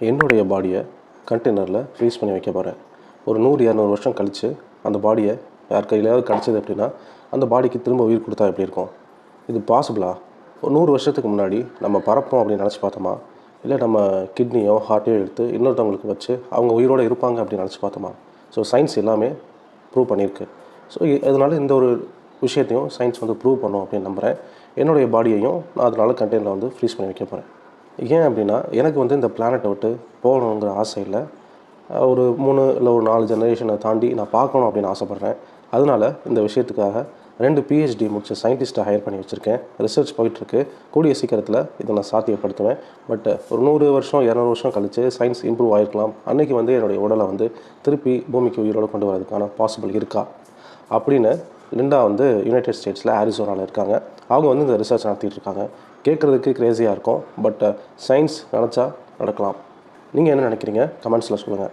என்னுடைய பாடியை கண்டெய்னரில் ஃப்ரீஸ் பண்ணி வைக்க போகிறேன். ஒரு 100-200 வருஷம் கழித்து அந்த பாடியை யார் கையிலாவது கிடச்சிது அப்படின்னா அந்த பாடிக்கு திரும்ப உயிர் கொடுத்தா எப்படி இருக்கும்? இது பாசிபிளா? ஒரு 100 வருஷத்துக்கு முன்னாடி நம்ம பறப்போம் அப்படின்னு நினச்சி பார்த்தோமா? இல்லை நம்ம கிட்னியோ ஹார்ட்டையோ எடுத்து இன்னொருத்தவங்களுக்கு வச்சு அவங்க உயிரோடு இருப்பாங்க அப்படின்னு நினச்சி பார்த்தோமா? ஸோ சயின்ஸ் எல்லாமே ப்ரூவ் பண்ணியிருக்கு. ஸோ அதனால் இந்த ஒரு விஷயத்தையும் சயின்ஸ் ப்ரூவ் பண்ணும் அப்படின்னு நம்புகிறேன். என்னுடைய பாடியையும் நான் அதனால் கண்டெய்னரில் ஃப்ரீஸ் பண்ணி வைக்க போகிறேன். ஏன் அப்படின்னா எனக்கு இந்த பிளானட்டை விட்டு போகணுங்கிற ஆசை இல்லை. ஒரு 3 இல்லை ஒரு 4 ஜெனரேஷனை தாண்டி நான் பார்க்கணும் அப்படின்னு ஆசைப்பட்றேன். அதனால் இந்த விஷயத்துக்காக 2 PhD முடித்த சயின்டிஸ்ட்டை ஹையர் பண்ணி வச்சுருக்கேன். ரிசர்ச் போயிட்டுருக்கு. கூடிய சீக்கிரத்தில் இதை நான் சாத்தியப்படுத்துவேன். பட் ஒரு 100 வருஷம் 200 வருஷம் கழித்து சயின்ஸ் இம்ப்ரூவ் ஆகிருக்கலாம். அன்றைக்கி என்னுடைய உடலை திருப்பி பூமிக்கு உயிரோடு கொண்டு வரதுக்கான பாசிபிள் இருக்கா அப்படின்னு லிண்டா யுனைடெட் ஸ்டேட்ஸில் ஆரிசோனாவில் இருக்காங்க. அவங்க இந்த ரிசர்ச் நடத்திட்டு இருக்காங்க. கேட்குறதுக்கு க்ரேஸியாக இருக்கும். பட் சயின்ஸ் நினச்சா நடக்கலாம். நீங்கள் என்ன நினைக்கிறீங்க? கமெண்ட்ஸில் சொல்லுங்கள்.